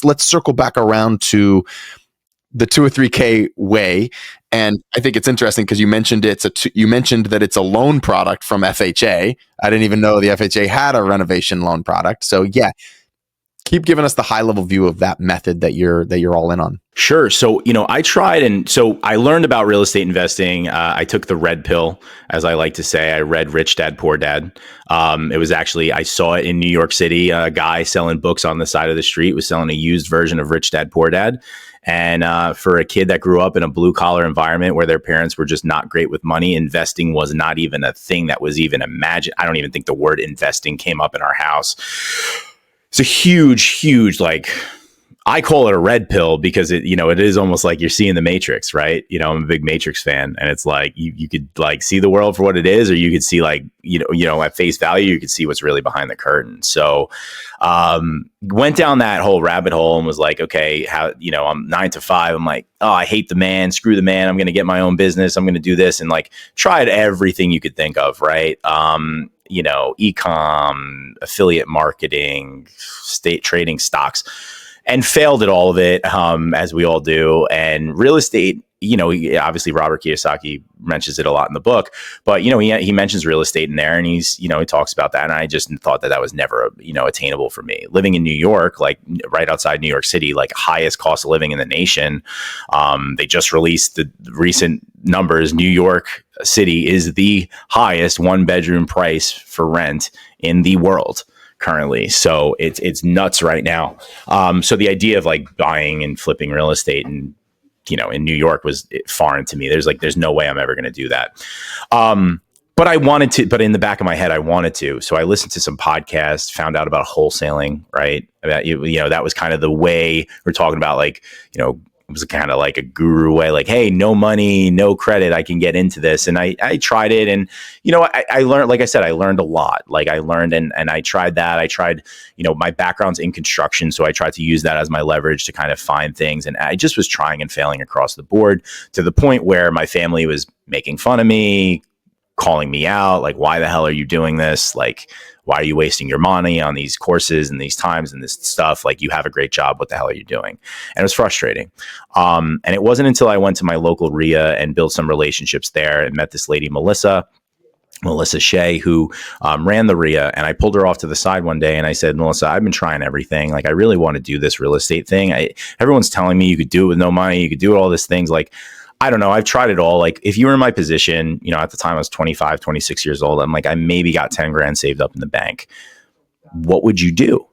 let's circle back around to the 2 or 3K way. And I think it's interesting because you mentioned you mentioned that it's a loan product from FHA. I didn't even know the FHA had a renovation loan product. So yeah, keep giving us the high level view of that method that you're all in on. Sure. So, I tried, and so I learned about real estate investing. I took the red pill, as I like to say. I read Rich Dad, Poor Dad. It was actually, I saw it in New York City. A guy selling books on the side of the street was selling a used version of Rich Dad, Poor Dad. And for a kid that grew up in a blue collar environment where their parents were just not great with money, investing was not even a thing that was even imagined. I don't even think the word investing came up in our house. It's a huge, like, I call it a red pill because it is almost like you're seeing the Matrix, right? I'm a big Matrix fan, and it's like you could like see the world for what it is, or you could see like, at face value, you could see what's really behind the curtain. So, went down that whole rabbit hole and was like, okay, how, I'm 9 to 5. I'm like, oh, I hate the man, screw the man. I'm going to get my own business. I'm going to do this. And like tried everything you could think of, right? E-com, affiliate marketing, state trading stocks, and failed at all of it, as we all do. And real estate, obviously Robert Kiyosaki mentions it a lot in the book, but, he mentions real estate in there, and he talks about that. And I just thought that was never, attainable for me. Living in New York, like right outside New York City, like highest cost of living in the nation. They just released the recent numbers. New York City is the highest 1-bedroom price for rent in the world currently. So it's nuts right now. So the idea of like buying and flipping real estate and, in New York was foreign to me. There's no way I'm ever going to do that. But I wanted to, but in the back of my head, I wanted to. So I listened to some podcasts, found out about wholesaling, right? About, that was kind of the way we're talking about, like, it was kind of like a guru way, like, hey, no money, no credit, I can get into this. And I tried it. And, I learned, like I said, I learned a lot. Like I learned and I tried that. I tried, my background's in construction. So I tried to use that as my leverage to kind of find things. And I just was trying and failing across the board to the point where my family was making fun of me, calling me out. Like, why the hell are you doing this? Like, why are you wasting your money on these courses and these times and this stuff? Like, you have a great job. What the hell are you doing? And it was frustrating. And it wasn't until I went to my local RIA and built some relationships there and met this lady, Melissa Shea, who ran the RIA. And I pulled her off to the side one day and I said, Melissa, I've been trying everything. Like, I really want to do this real estate thing. Everyone's telling me you could do it with no money. You could do all these things. Like, I don't know. I've tried it all. Like, if you were in my position, at the time I was 25, 26 years old, I'm like, I maybe got 10 grand saved up in the bank. What would you do?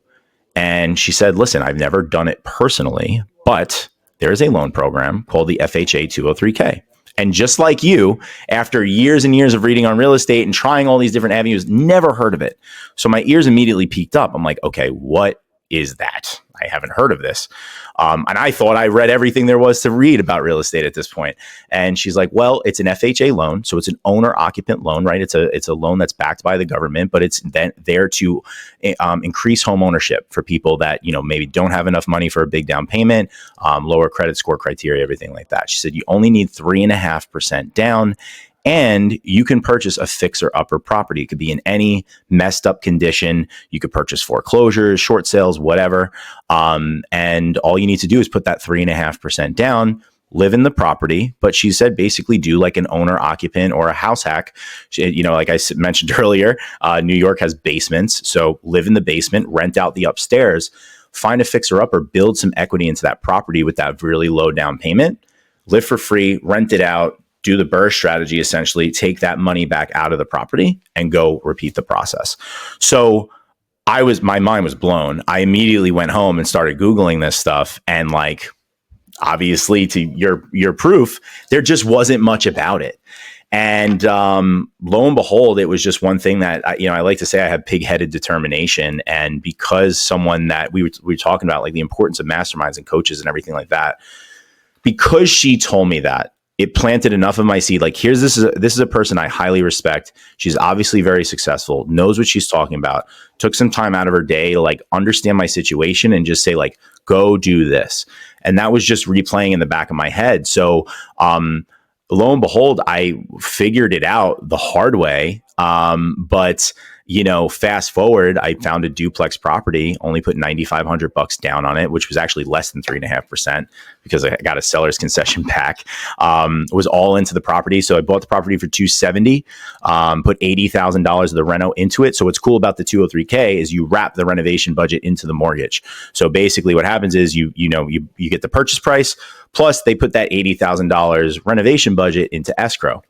And she said, listen, I've never done it personally, but there is a loan program called the FHA 203K. And just like you, after years and years of reading on real estate and trying all these different avenues, never heard of it. So my ears immediately peaked up. I'm like, okay, what is that? I haven't heard of this. And I thought I read everything there was to read about real estate at this point. And she's like, well, it's an FHA loan. So it's an owner occupant loan, right? It's a loan that's backed by the government, but it's then there to increase home ownership for people that, maybe don't have enough money for a big down payment, lower credit score criteria, everything like that. She said, you only need 3.5% down. And you can purchase a fixer upper property. It could be in any messed up condition. You could purchase foreclosures, short sales, whatever. And all you need to do is put that 3.5% down, live in the property. But she said, basically do like an owner occupant or a house hack. Like I mentioned earlier, New York has basements. So live in the basement, rent out the upstairs, find a fixer upper, build some equity into that property with that really low down payment, live for free, rent it out, do the BRRRR strategy, essentially take that money back out of the property and go repeat the process. So my mind was blown. I immediately went home and started Googling this stuff. And like, obviously to your proof, there just wasn't much about it. And lo and behold, it was just one thing that I like to say I have pig-headed determination. And because someone that we were talking about, like the importance of masterminds and coaches and everything like that, because she told me that, it planted enough of my seed. Like, this is a person I highly respect. She's obviously very successful, knows what she's talking about, took some time out of her day to like understand my situation and just say like, go do this. And that was just replaying in the back of my head. So, lo and behold, I figured it out the hard way. But fast forward, I found a duplex property, only put $9,500 down on it, which was actually less than 3.5% because I got a seller's concession back. Was all into the property. So I bought the property for $270, put $80,000 of the reno into it. So what's cool about the 203K is you wrap the renovation budget into the mortgage. So basically what happens is you get the purchase price, plus they put that $80,000 renovation budget into escrow.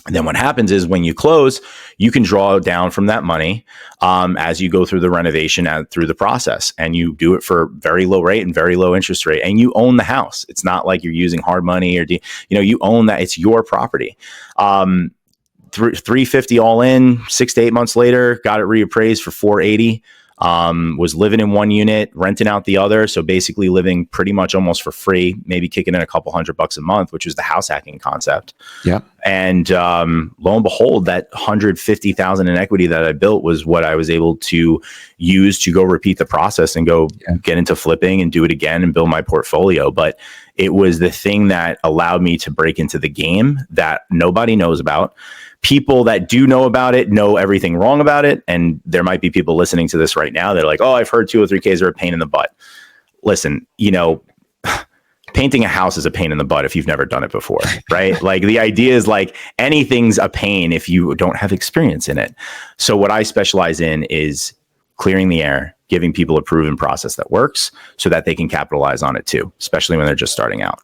And then what happens is when you close, you can draw down from that money as you go through the renovation and through the process. And you do it for very low rate and very low interest rate. And you own the house. It's not like you're using hard money or, you own that. It's your property. $350 all in, 6 to 8 months later, got it reappraised for $480. Was living in one unit, renting out the other. So basically living pretty much almost for free, maybe kicking in a couple $100 a month, which was the house hacking concept. Yeah. And lo and behold, that $150,000 in equity that I built was what I was able to use to go repeat the process and go get into flipping and do it again and build my portfolio. But it was the thing that allowed me to break into the game that nobody knows about. People that do know about it know everything wrong about it. And there might be people listening to this right now that are like, oh, I've heard 203Ks are a pain in the butt. Listen, painting a house is a pain in the butt if you've never done it before, right? Like the idea is like anything's a pain if you don't have experience in it. So what I specialize in is clearing the air, giving people a proven process that works so that they can capitalize on it too, especially when they're just starting out.